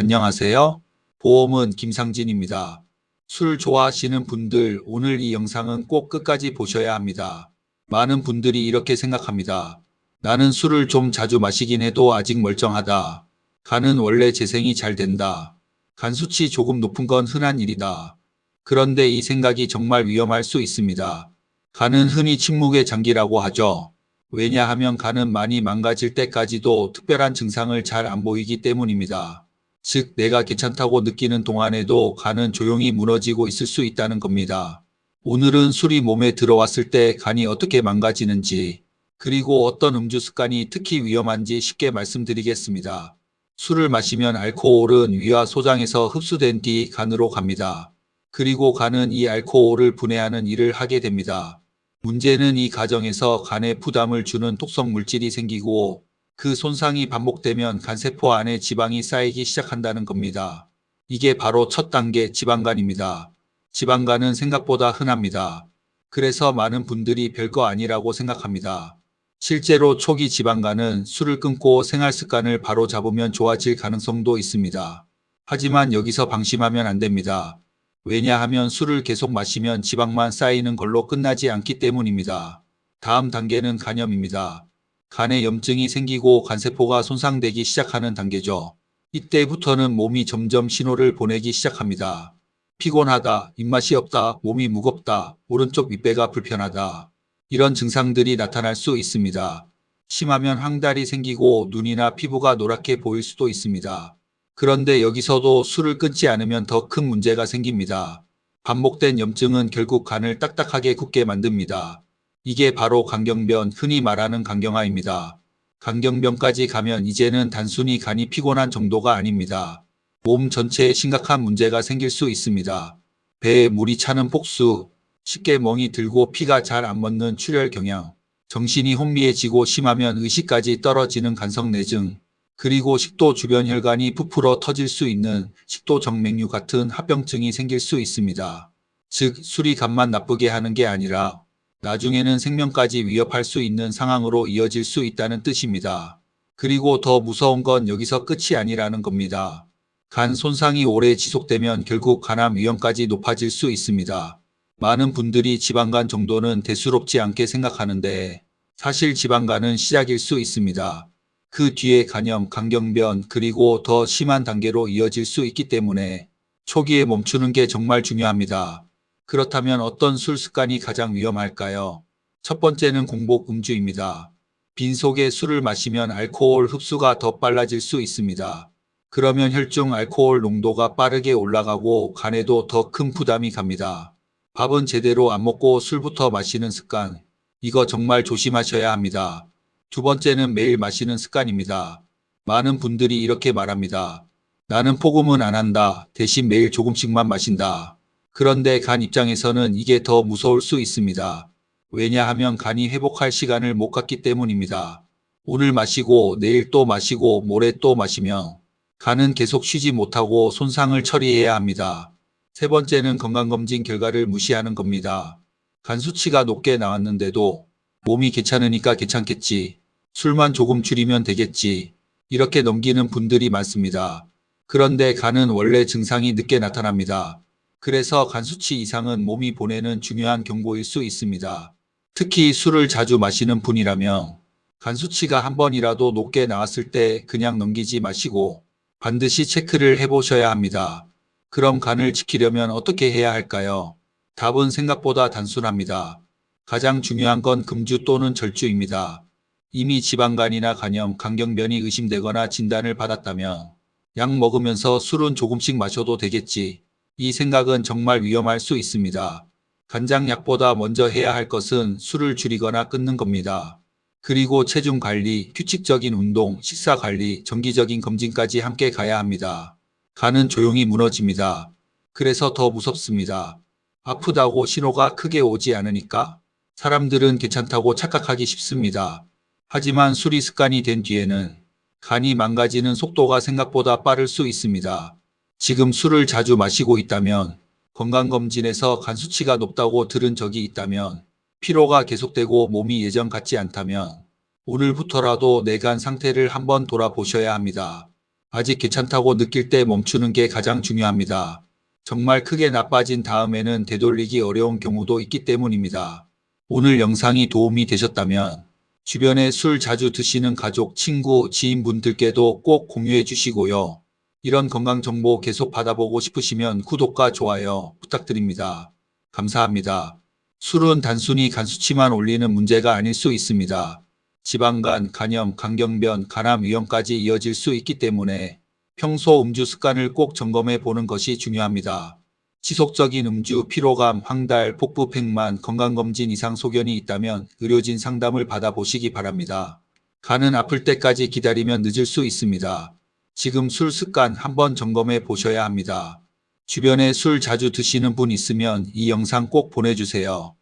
안녕하세요. 보험은 김상진입니다. 술 좋아하시는 분들 오늘 이 영상은 꼭 끝까지 보셔야 합니다. 많은 분들이 이렇게 생각합니다. 나는 술을 좀 자주 마시긴 해도 아직 멀쩡하다. 간은 원래 재생이 잘 된다. 간 수치 조금 높은 건 흔한 일이다. 그런데 이 생각이 정말 위험할 수 있습니다. 간은 흔히 침묵의 장기라고 하죠. 왜냐하면 간은 많이 망가질 때까지도 특별한 증상을 잘 안 보이기 때문입니다. 즉, 내가 괜찮다고 느끼는 동안에도 간은 조용히 무너지고 있을 수 있다는 겁니다. 오늘은 술이 몸에 들어왔을 때 간이 어떻게 망가지는지, 그리고 어떤 음주 습관이 특히 위험한지 쉽게 말씀드리겠습니다. 술을 마시면 알코올은 위와 소장에서 흡수된 뒤 간으로 갑니다. 그리고 간은 이 알코올을 분해하는 일을 하게 됩니다. 문제는 이 과정에서 간에 부담을 주는 독성 물질이 생기고 그 손상이 반복되면 간세포 안에 지방이 쌓이기 시작한다는 겁니다. 이게 바로 첫 단계 지방간입니다. 지방간은 생각보다 흔합니다. 그래서 많은 분들이 별거 아니라고 생각합니다. 실제로 초기 지방간은 술을 끊고 생활 습관을 바로 잡으면 좋아질 가능성도 있습니다. 하지만 여기서 방심하면 안 됩니다. 왜냐하면 술을 계속 마시면 지방만 쌓이는 걸로 끝나지 않기 때문입니다. 다음 단계는 간염입니다. 간에 염증이 생기고 간세포가 손상되기 시작하는 단계죠. 이때부터는 몸이 점점 신호를 보내기 시작합니다. 피곤하다, 입맛이 없다, 몸이 무겁다, 오른쪽 윗배가 불편하다. 이런 증상들이 나타날 수 있습니다. 심하면 황달이 생기고 눈이나 피부가 노랗게 보일 수도 있습니다. 그런데 여기서도 술을 끊지 않으면 더 큰 문제가 생깁니다. 반복된 염증은 결국 간을 딱딱하게 굳게 만듭니다. 이게 바로 간경변, 흔히 말하는 간경화입니다. 간경변까지 가면 이제는 단순히 간이 피곤한 정도가 아닙니다. 몸 전체에 심각한 문제가 생길 수 있습니다. 배에 물이 차는 폭수, 쉽게 멍이 들고 피가 잘 안 멎는 출혈 경향, 정신이 혼미해지고 심하면 의식까지 떨어지는 간성내증, 그리고 식도 주변 혈관이 부풀어 터질 수 있는 식도정맥류 같은 합병증이 생길 수 있습니다. 즉, 술이 간만 나쁘게 하는 게 아니라 나중에는 생명까지 위협할 수 있는 상황으로 이어질 수 있다는 뜻입니다. 그리고 더 무서운 건 여기서 끝이 아니라는 겁니다. 간 손상이 오래 지속되면 결국 간암 위험까지 높아질 수 있습니다. 많은 분들이 지방간 정도는 대수롭지 않게 생각하는데 사실 지방간은 시작일 수 있습니다. 그 뒤에 간염, 간경변, 그리고 더 심한 단계로 이어질 수 있기 때문에 초기에 멈추는 게 정말 중요합니다. 그렇다면 어떤 술 습관이 가장 위험할까요? 첫 번째는 공복 음주입니다. 빈속에 술을 마시면 알코올 흡수가 더 빨라질 수 있습니다. 그러면 혈중 알코올 농도가 빠르게 올라가고 간에도 더 큰 부담이 갑니다. 밥은 제대로 안 먹고 술부터 마시는 습관. 이거 정말 조심하셔야 합니다. 두 번째는 매일 마시는 습관입니다. 많은 분들이 이렇게 말합니다. 나는 포금은 안 한다. 대신 매일 조금씩만 마신다. 그런데 간 입장에서는 이게 더 무서울 수 있습니다. 왜냐하면 간이 회복할 시간을 못 갖기 때문입니다. 오늘 마시고 내일 또 마시고 모레 또 마시면 간은 계속 쉬지 못하고 손상을 처리해야 합니다. 세 번째는 건강검진 결과를 무시하는 겁니다. 간 수치가 높게 나왔는데도 몸이 괜찮으니까 괜찮겠지. 술만 조금 줄이면 되겠지. 이렇게 넘기는 분들이 많습니다. 그런데 간은 원래 증상이 늦게 나타납니다. 그래서 간 수치 이상은 몸이 보내는 중요한 경고일 수 있습니다. 특히 술을 자주 마시는 분이라면 간 수치가 한 번이라도 높게 나왔을 때 그냥 넘기지 마시고 반드시 체크를 해보셔야 합니다. 그럼 간을 지키려면 어떻게 해야 할까요? 답은 생각보다 단순합니다. 가장 중요한 건 금주 또는 절주입니다. 이미 지방간이나 간염, 간경변이 의심되거나 진단을 받았다면 약 먹으면서 술은 조금씩 마셔도 되겠지. 이 생각은 정말 위험할 수 있습니다. 간장약보다 먼저 해야 할 것은 술을 줄이거나 끊는 겁니다. 그리고 체중 관리, 규칙적인 운동, 식사 관리, 정기적인 검진까지 함께 가야 합니다. 간은 조용히 무너집니다. 그래서 더 무섭습니다. 아프다고 신호가 크게 오지 않으니까 사람들은 괜찮다고 착각하기 쉽습니다. 하지만 술이 습관이 된 뒤에는 간이 망가지는 속도가 생각보다 빠를 수 있습니다. 지금 술을 자주 마시고 있다면, 건강검진에서 간 수치가 높다고 들은 적이 있다면, 피로가 계속되고 몸이 예전 같지 않다면 오늘부터라도 내 간 상태를 한번 돌아보셔야 합니다. 아직 괜찮다고 느낄 때 멈추는 게 가장 중요합니다. 정말 크게 나빠진 다음에는 되돌리기 어려운 경우도 있기 때문입니다. 오늘 영상이 도움이 되셨다면 주변에 술 자주 드시는 가족, 친구, 지인분들께도 꼭 공유해 주시고요. 이런 건강 정보 계속 받아보고 싶으시면 구독과 좋아요 부탁드립니다. 감사합니다. 술은 단순히 간 수치만 올리는 문제가 아닐 수 있습니다. 지방간, 간염, 간경변, 간암 위험까지 이어질 수 있기 때문에 평소 음주 습관을 꼭 점검해 보는 것이 중요합니다. 지속적인 음주, 피로감, 황달, 복부 팽만, 건강검진 이상 소견이 있다면 의료진 상담을 받아보시기 바랍니다. 간은 아플 때까지 기다리면 늦을 수 있습니다. 지금 술 습관 한번 점검해 보셔야 합니다. 주변에 술 자주 드시는 분 있으면 이 영상 꼭 보내주세요.